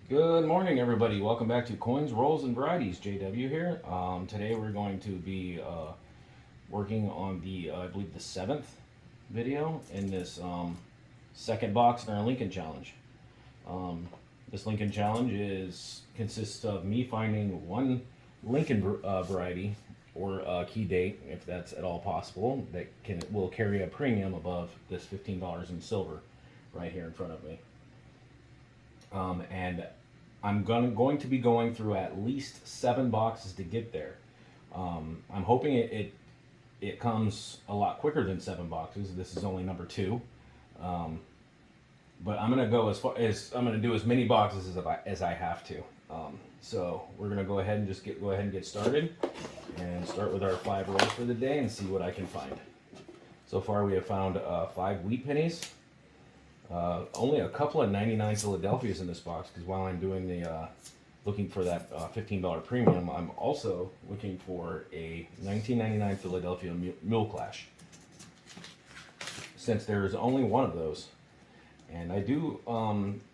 Good morning, everybody. Welcome back to Coins, Rolls, and Varieties. JW here. Today we're going to be working on the, I believe, the seventh video in this second box in our Lincoln Challenge. This Lincoln Challenge consists of me finding one Lincoln variety or key date, if that's at all possible, that will carry a premium above this $15 in silver right here in front of me. And I'm going to be going through at least 7 boxes to get there. I'm hoping it comes a lot quicker than 7 boxes. This is only number 2. But I'm gonna go as far as I'm gonna do as many boxes as I have to. So we're gonna go ahead and just get started and start with our 5 rolls for the day and see what I can find. So far we have found 5 wheat pennies. Only a couple of 99 Philadelphias in this box, because while I'm doing the looking for that $15 premium, I'm also looking for a 1999 Philadelphia Mule Clash, since there is only one of those. And I do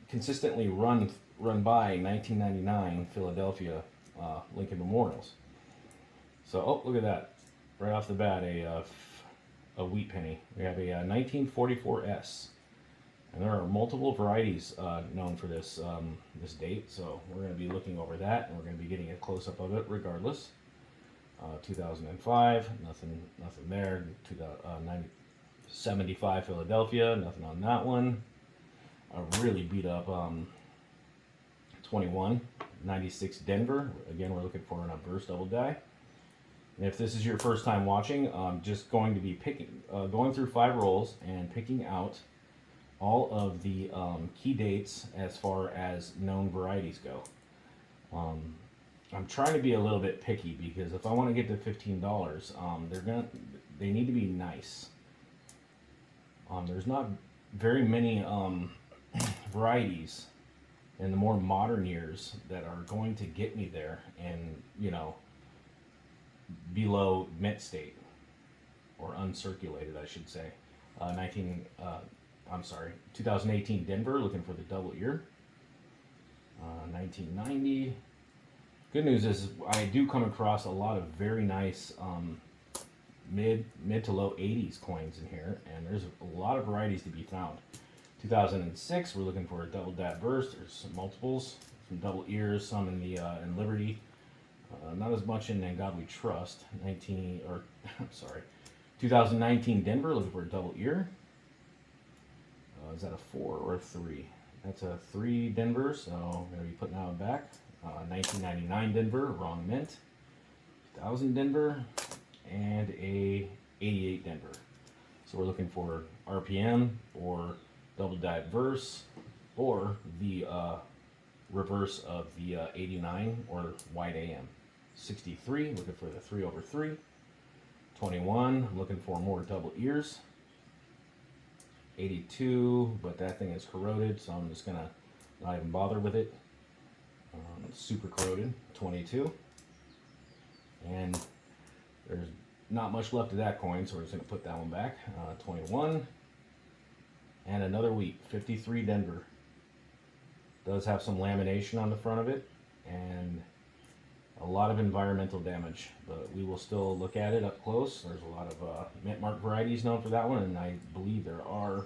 consistently run by 1999 Philadelphia Lincoln Memorials. So, oh, look at that. Right off the bat, a wheat penny. We have a 1944S. And there are multiple varieties known for this this date, so we're going to be looking over that, and we're going to be getting a close-up of it regardless. 2005, nothing there. 75 Philadelphia, nothing on that one. A really beat up 21, 96 Denver. Again, we're looking for an obverse double die. And if this is your first time watching, I'm just going to be going through 5 rolls and picking out all of the key dates as far as known varieties go. I'm trying to be a little bit picky, because if I want to get to $15, they need to be nice. There's not very many varieties in the more modern years that are going to get me there, and below mint state, or uncirculated, I should say. 2018 Denver, looking for the double ear. 1990. Good news is I do come across a lot of very nice mid to low 80s coins in here, and there's a lot of varieties to be found. 2006, we're looking for a double dab burst. There's some multiples, some double ears, some in the in Liberty. Not as much in God We Trust. 2019 Denver, looking for a double ear. Is that a 4 or a 3? That's a 3 Denver, so I'm going to be putting that one back. 1999 Denver, wrong mint. 2000 Denver, and a 88 Denver. So we're looking for RPM, or double die verse, or the reverse of the 89, or white AM. 63, looking for the 3 over 3. 21, looking for more double ears. 82, but that thing is corroded, so I'm just gonna not even bother with it. Super corroded. 22, and there's not much left of that coin, so we're just gonna put that one back. 21, and another wheat. 53 Denver. Does have some lamination on the front of it, and a lot of environmental damage, but we will still look at it up close. There's a lot of mint mark varieties known for that one, and I believe there are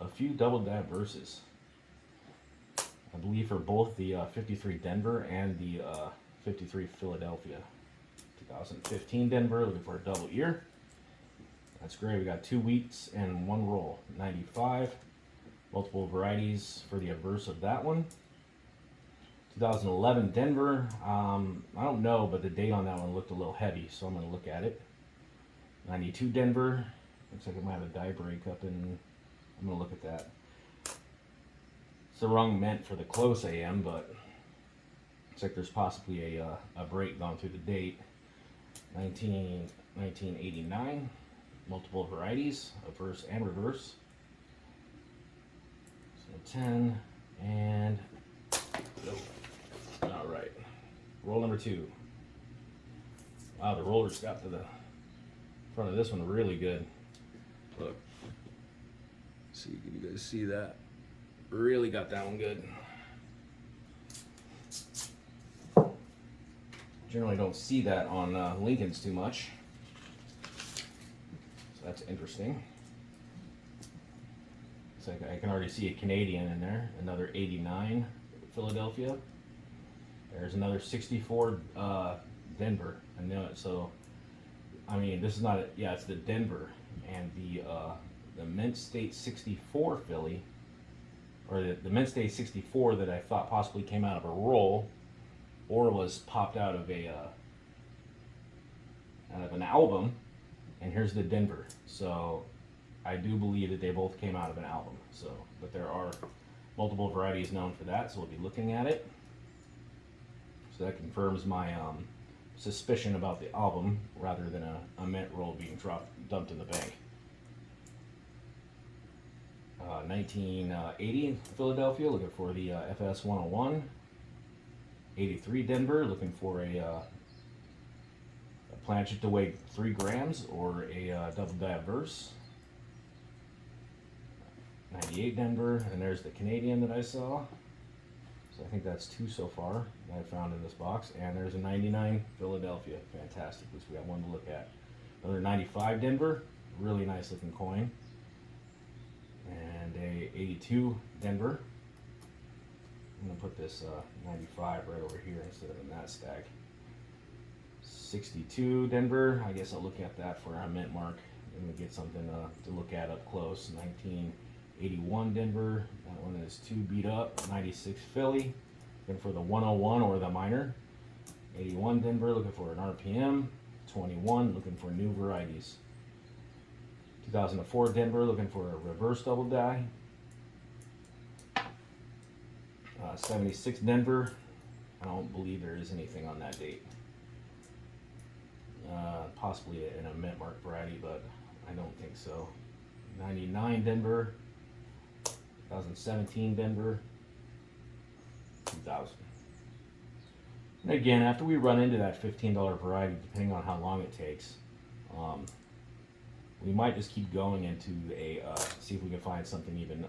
a few double dab verses. I believe for both the 53 Denver and the 53 Philadelphia. 2015 Denver, looking for a double ear. That's great. We got 2 wheats and 1 roll. 95, multiple varieties for the obverse of that one. 2011 Denver, I don't know, but the date on that one looked a little heavy, so I'm going to look at it. 92 Denver, looks like it might have a die break up in, I'm going to look at that. It's the wrong mint for the close AM, but looks like there's possibly a break gone through the date. 1989, multiple varieties, obverse and reverse. So 10, and all right, roll number 2. Wow, the rollers got to the front of this one really good. Look, see, can you guys see that? Really got that one good. Generally don't see that on Lincolns too much. So that's interesting. It's like I can already see a Canadian in there. Another 89 Philadelphia. There's another 64 Denver. I know it. So I mean, this is not a, yeah, it's the Denver, and the Mint State 64 Philly, or the Mint State 64 that I thought possibly came out of a roll, or was popped out of an album, and here's the Denver. So I do believe that they both came out of an album. So, but there are multiple varieties known for that, so we'll be looking at it. So that confirms my suspicion about the album rather than a mint roll being dumped in the bank. 1980 Philadelphia, looking for the FS 101. 83 Denver, looking for a planchet to weigh 3 grams or a double die verse. 98 Denver, and there's the Canadian that I saw. So I think that's 2 so far that I found in this box. And there's a 99 Philadelphia. Fantastic. At least we got one to look at. Another 95 Denver. Really nice looking coin. And a 82 Denver. I'm going to put this 95 right over here instead of in that stack. 62 Denver. I guess I'll look at that for our mint mark. And we get something to look at up close. 1981 Denver. That one is 2 beat up. 96 Philly. Looking for the 101 or the minor. 81 Denver. Looking for an RPM. 21. Looking for new varieties. 2004 Denver. Looking for a reverse double die. 76 Denver. I don't believe there is anything on that date. Possibly in a mint mark variety, but I don't think so. 99 Denver. 2017 Denver. 2000. And again, after we run into that $15 variety, depending on how long it takes, we might just keep going into a see if we can find something even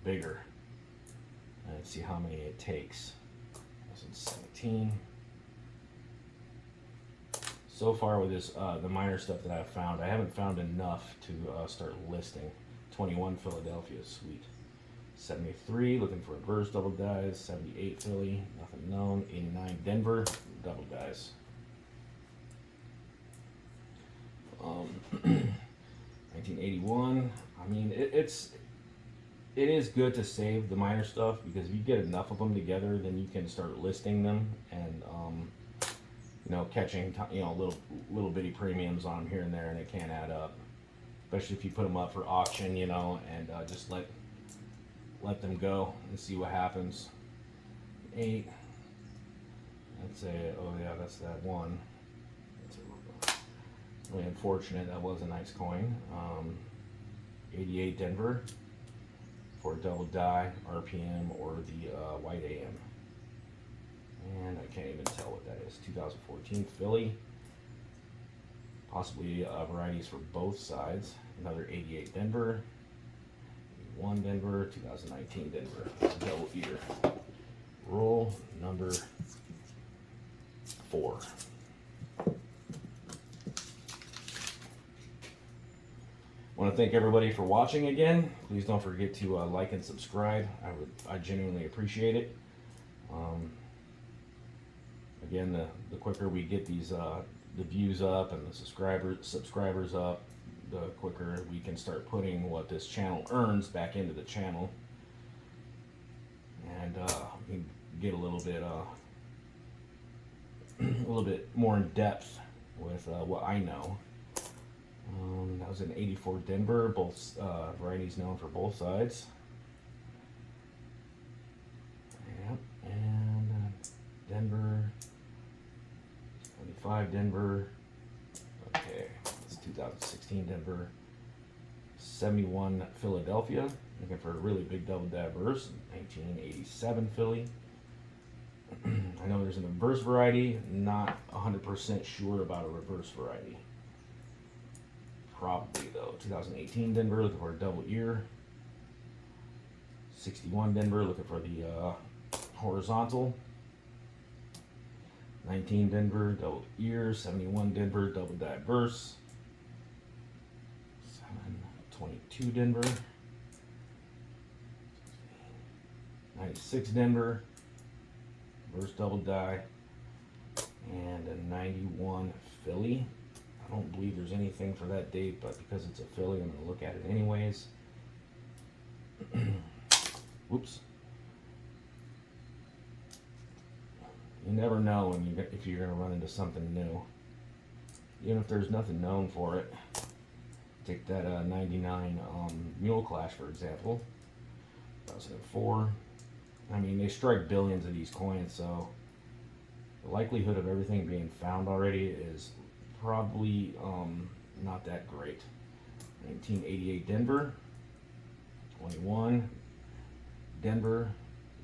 bigger and see how many it takes. 2017. So far with this the minor stuff that I've found, I haven't found enough to start listing. 21 Philadelphia, sweet. 73, looking for reverse double dies. 78 Philly, nothing known. 89 Denver, double dies. 1981. I mean, it is good to save the minor stuff, because if you get enough of them together, then you can start listing them and you know, catching little bitty premiums on them here and there, and it can add up. Especially if you put them up for auction, you know, and just let them go and see what happens. 8. That's oh yeah, that's that one. That's really unfortunate. That was a nice coin. 88 Denver for a double die, RPM, or the white AM. And I can't even tell what that is. 2014 Philly. Possibly varieties for both sides. Another 88 Denver. 81 Denver. 2019 Denver. Double eater. Roll number 4. I want to thank everybody for watching again. Please don't forget to like and subscribe. I genuinely appreciate it. Again, the quicker we get these the views up and the subscribers up, the quicker we can start putting what this channel earns back into the channel, and we can get a little bit more in depth with what I know. That was an 84 Denver, both varieties known for both sides. Yep, and Denver. 25 Denver. Okay, it's 2016 Denver. 71 Philadelphia. Looking for a really big double diverse. 1987 Philly. I know there's an reverse variety. Not 100% sure about a reverse variety. Probably though. 2018 Denver. Looking for a double ear. 61 Denver. Looking for the horizontal. 19 Denver, double ear. 71 Denver, double diverse. 22 Denver. 96 Denver, reverse double die. And a 91 Philly. I don't believe there's anything for that date, but because it's a Philly, I'm going to look at it anyways. Whoops. You never know if you're going to run into something new. Even if there's nothing known for it. Take that 99 Mule Clash, for example. 2004. I mean, they strike billions of these coins, so the likelihood of everything being found already is probably not that great. 1988 Denver. 21 Denver.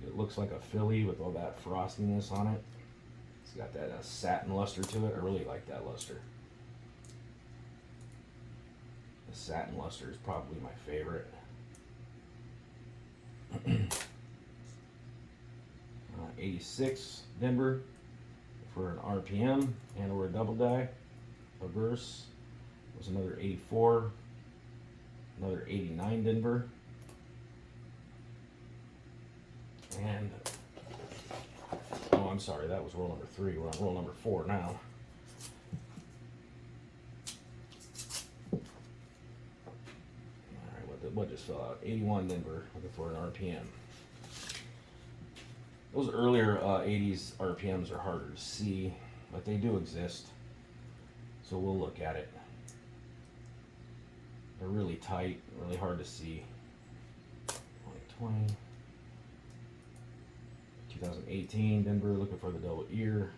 It looks like a Philly with all that frostiness on it. It's got that satin luster to it. I really like that luster. The satin luster is probably my favorite. 86 Denver for an RPM and or a double die. Reverse was another 84. Another 89 Denver. And, oh, I'm sorry, that was roll number 3. We're on roll number 4 now. Alright, what just fell out? 81 Denver, looking for an RPM. Those earlier 80s RPMs are harder to see, but they do exist. So we'll look at it. They're really tight, really hard to see. 2020. 2018 Denver, looking for the double ear.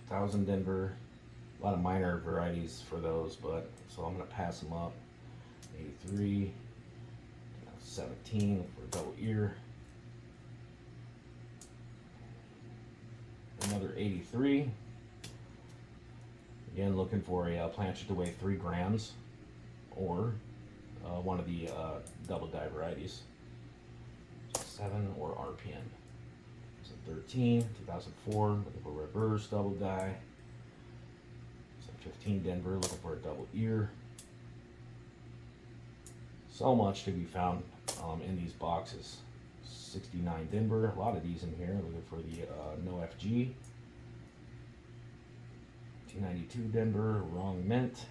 2000 Denver, a lot of minor varieties for those, but so I'm going to pass them up. 83, 17 for a double ear. Another 83. Again, looking for a plancha to weigh 3 grams or one of the double die varieties. 7 or RPM. So 13, 2004, looking for reverse double die. So 15 Denver, looking for a double ear. So much to be found in these boxes. 69 Denver, a lot of these in here, looking for the no FG. 292 Denver, wrong mint.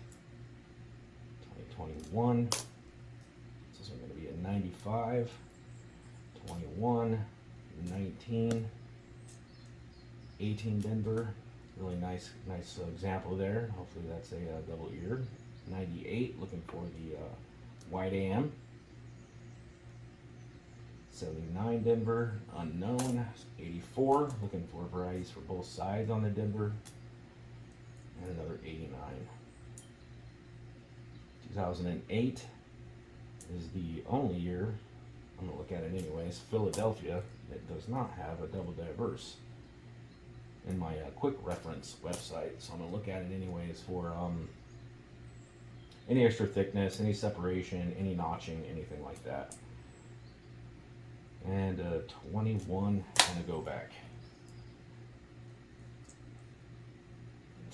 2021, this is going to be a 95. 21, 19, 18 Denver, really nice example there. Hopefully that's a double ear. 98, looking for the white AM. 79 Denver, unknown. 84, looking for varieties for both sides on the Denver. And another 89. 2008 is the only year, I'm going to look at it anyways, Philadelphia, that does not have a double diverse in my quick reference website. So I'm going to look at it anyways for any extra thickness, any separation, any notching, anything like that. And 21, I'm going to go back.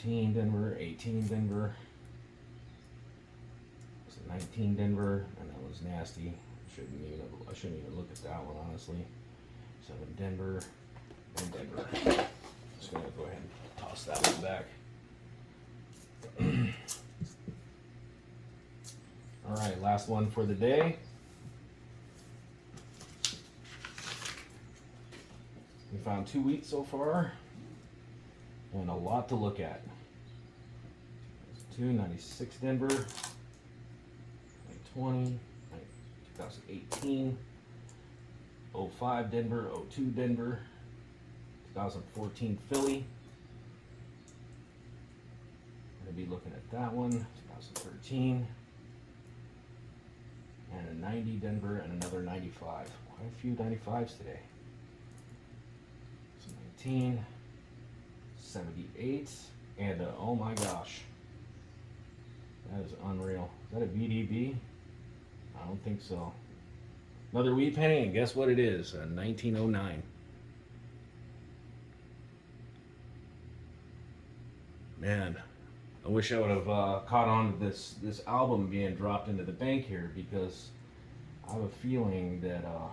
19 Denver, 18 Denver, 19 Denver, and that was nasty. I shouldn't even look at that one, honestly. 7 Denver, and Denver. Just gonna go ahead and toss that one back. All right, last one for the day. We found 2 wheat so far, and a lot to look at. 96 Denver, 2020, 2018, 05 Denver, 02 Denver, 2014 Philly. I'm going to be looking at that one, 2013, and a 90 Denver and another 95. Quite a few 95s today. So 19, 78, and oh my gosh, that is unreal. Is that a VDB? I don't think so. Another wheat penny, and guess what it is? A 1909. Man, I wish I would have caught on to this album being dropped into the bank here, because I have a feeling that I'm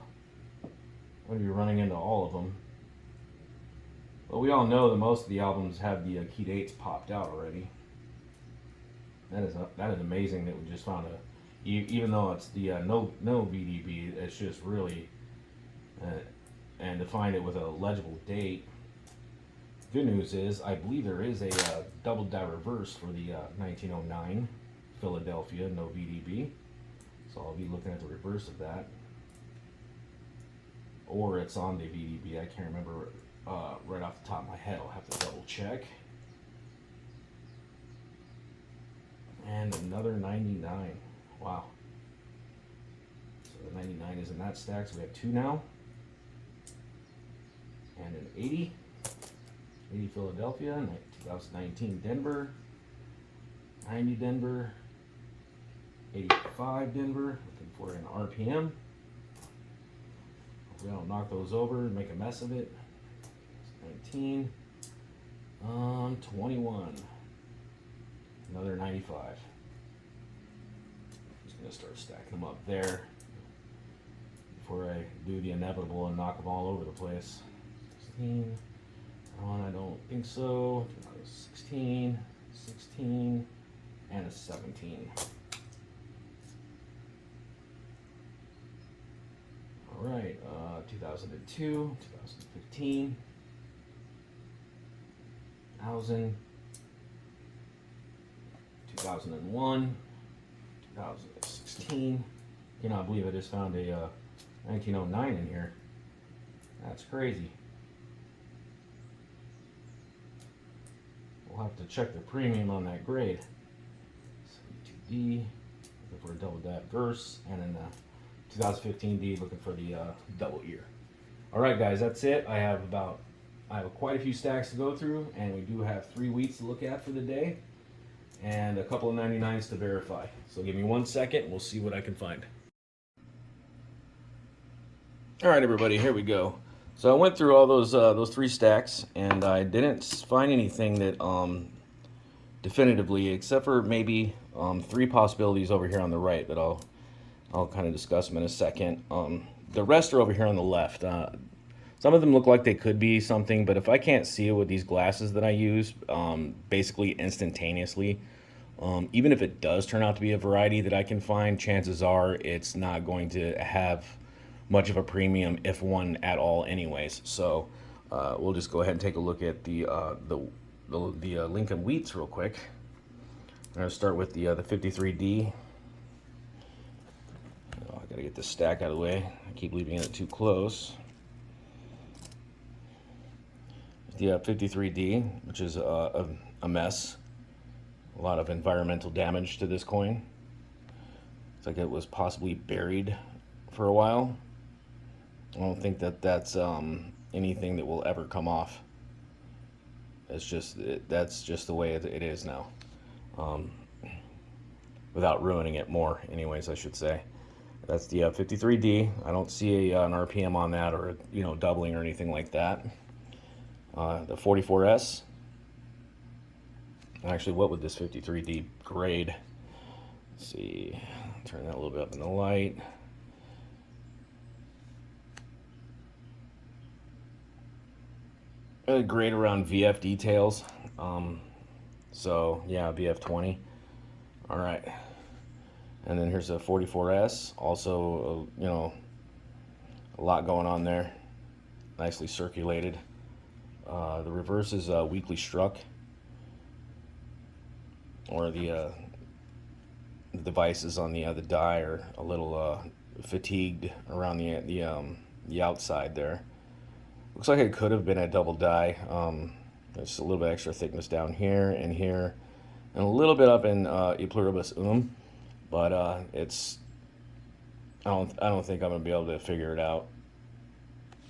going to be running into all of them. But we all know that most of the albums have the key dates popped out already. That is amazing that we just found even though it's the no VDB, it's just really and to find it with a legible date. Good news is I believe there is a double die reverse for the 1909 Philadelphia no VDB, so I'll be looking at the reverse of that, or it's on the VDB. I can't remember right off the top of my head. I'll have to double check. And another 99. Wow. So the 99 is in that stack, so we have two now. And an 80. 80 Philadelphia, 2019 Denver. 90 Denver. 85 Denver. Looking for an RPM. Hopefully I don't knock those over and make a mess of it. 19. 21. Another 95. Just gonna start stacking them up there before I do the inevitable and knock them all over the place. 16. I don't think so. 16, 16, and a 17. All right, 2002, 2015, 1000. 2001, 2016. Cannot believe I just found a 1909 in here. That's crazy. We'll have to check the premium on that grade. 72D, looking for a double dab verse, and then 2015D, looking for the double ear. All right, guys, that's it. I have quite a few stacks to go through, and we do have 3 weeks to look at for the day, and a couple of 99s to verify. So give me 1 second and we'll see what I can find. All right, everybody, here we go. So I went through all those 3 stacks, and I didn't find anything that definitively, except for maybe 3 possibilities over here on the right that I'll kind of discuss them in a second. The rest are over here on the left. Some of them look like they could be something, but if I can't see it with these glasses that I use, basically instantaneously, even if it does turn out to be a variety that I can find, chances are it's not going to have much of a premium, if one at all, anyways. So we'll just go ahead and take a look at the Lincoln Wheats real quick. I'm going to start with the 53D. Oh, I got to get this stack out of the way. I keep leaving it too close. The 53D, which is a mess. A lot of environmental damage to this coin. It's like it was possibly buried for a while. I don't think that's anything that will ever come off. It's just that's just the way it is now. Without ruining it more, anyways, I should say. That's the 53D. I don't see an RPM on that, or doubling or anything like that. The 44S. Actually, what would this 53D grade? Let's see. Turn that a little bit up in the light. Grade around VF details. So yeah, VF20. All right. And then here's a 44S. Also, a lot going on there. Nicely circulated. The reverse is weakly struck, or the devices on the die are a little fatigued around the outside there. Looks like it could have been a double die. There's a little bit extra thickness down here, and a little bit up in E pluribus unum, but it's I don't think I'm gonna be able to figure it out.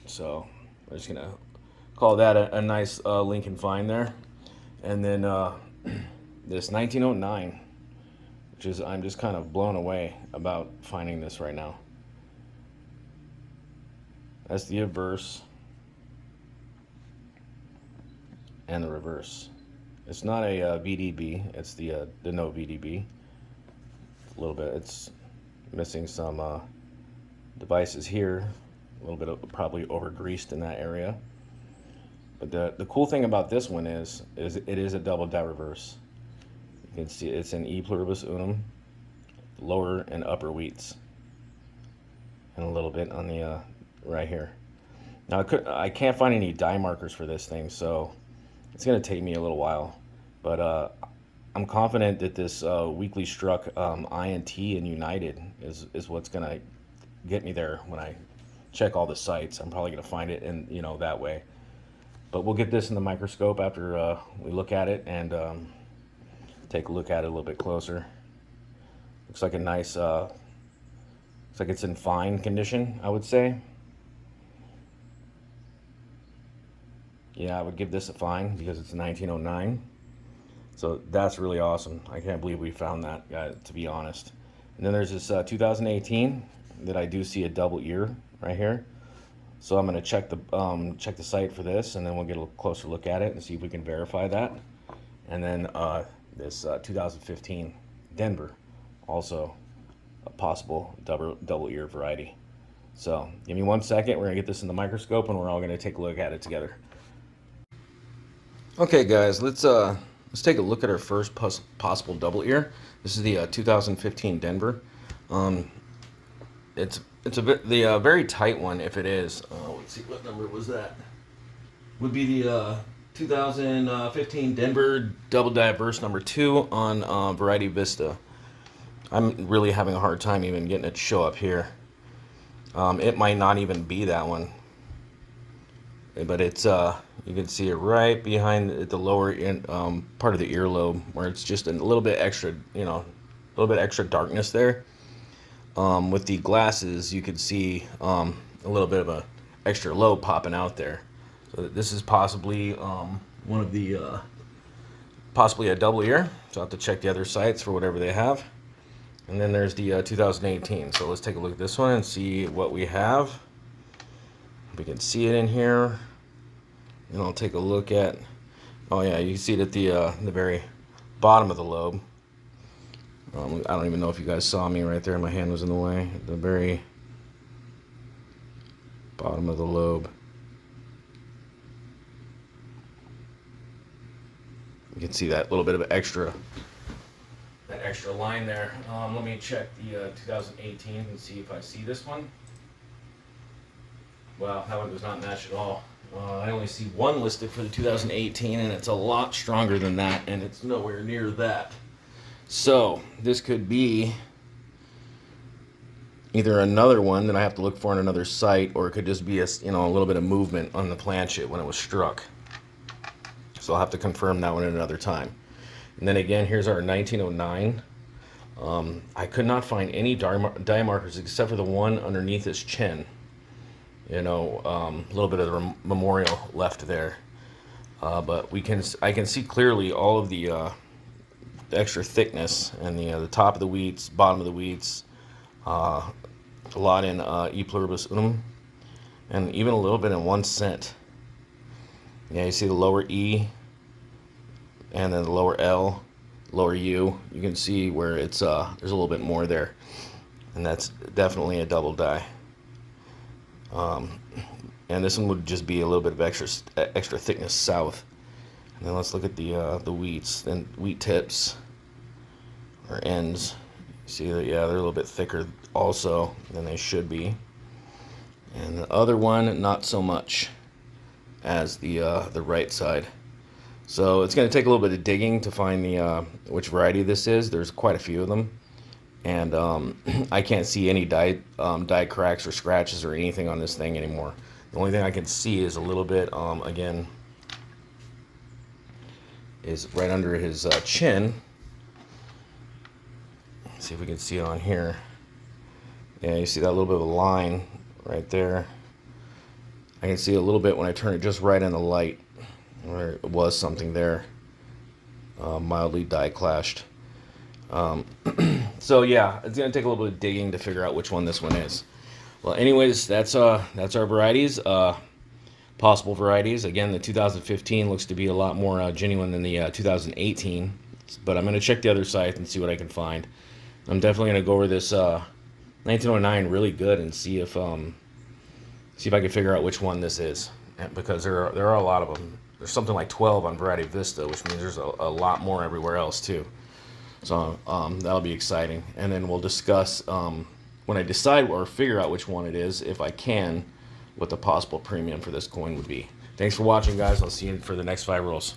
So we're just gonna call that a nice Lincoln find there. And then this 1909, which is, I'm just kind of blown away about finding this right now. That's the reverse and the reverse. It's not a VDB. It's the no VDB. A little bit. It's missing some devices here. A little bit of probably over greased in that area. But the cool thing about this one is it is a double die reverse. You can see it's an E pluribus unum, lower and upper wheats, and a little bit on the right here. Now I can't find any die markers for this thing, so it's going to take me a little while. But I'm confident that this weekly struck INT and United is what's going to get me there when I check all the sites. I'm probably going to find it in, you know, that way. But we'll get this in the microscope after we look at it and take a look at it a little bit closer. Looks like a nice, looks like it's in fine condition, I would say. Yeah, I would give this a fine because it's 1909. So that's really awesome. I can't believe we found that, to be honest. And then there's this 2018 that I do see a double ear right here. So I'm going to check the site for this, and then we'll get a closer look at it and see if we can verify that. And then this 2015 Denver, also a possible double ear variety. So give me 1 second. We're going to get this in the microscope, and we're all going to take a look at it together. Okay, guys, let's take a look at our first possible double ear. This is the 2015 Denver. It's a bit the very tight one, if it is. Let's see, what number was that? Would be the 2015 Denver double diverse number 2 on Variety Vista. I'm really having a hard time even getting it to show up here. It might not even be that one, but it's you can see it right behind the lower part of the earlobe, where it's just a little bit extra, you know, a little bit extra darkness there. With the glasses, you can see a little bit of a extra lobe popping out there. So this is possibly one of the possibly a double ear. So I'll have to check the other sites for whatever they have. And then there's the 2018. So let's take a look at this one and see what we have. We can see it in here. And I'll take a look at. Oh yeah, you can see it at the very bottom of the lobe. I don't even know if you guys saw me right there. My hand was in the way. At the very bottom of the lobe. You can see that little bit of extra line there. Let me check the 2018 and see if I see this one. Well, that one does not match at all. I only see one listed for the 2018, and it's a lot stronger than that, and it's nowhere near that. So this could be either another one that I have to look for on another site, or it could just be a little bit of movement on the planchet when it was struck. So I'll have to confirm that one at another time. And then again, here's our 1909. I could not find any die markers except for the one underneath his chin. You know, a little bit of the memorial left there. But I can see clearly all of the extra thickness and the top of the wheats, bottom of the wheats, a lot in E pluribus unum, and even a little bit in 1 cent. Yeah, you see the lower E, and then the lower L, lower U. You can see where it's there's a little bit more there, and that's definitely a double die. And this one would just be a little bit of extra thickness south. And then let's look at the wheats and wheat tips or ends. See that, yeah, they're a little bit thicker also than they should be. And the other one, not so much as the right side. So it's going to take a little bit of digging to find which variety this is. There's quite a few of them, and I can't see any die cracks or scratches or anything on this thing anymore. The only thing I can see is a little bit, again, is right under his chin. Let's see if we can see it on here. Yeah, you see that little bit of a line right there. I can see a little bit when I turn it just right in the light, where it was something there, mildly die clashed. So yeah, it's gonna take a little bit of digging to figure out which one this one is. Well, anyways, that's our varieties. possible varieties. Again, the 2015 looks to be a lot more genuine than the 2018, but I'm going to check the other sites and see what I can find. I'm definitely going to go over this 1909 really good and see if I can figure out which one this is, because there are a lot of them. There's something like 12 on Variety Vista, which means there's a lot more everywhere else too. So that'll be exciting. And then we'll discuss when I decide or figure out which one it is, if I can, what the possible premium for this coin would be. Thanks for watching, guys. I'll see you for the next 5 rolls.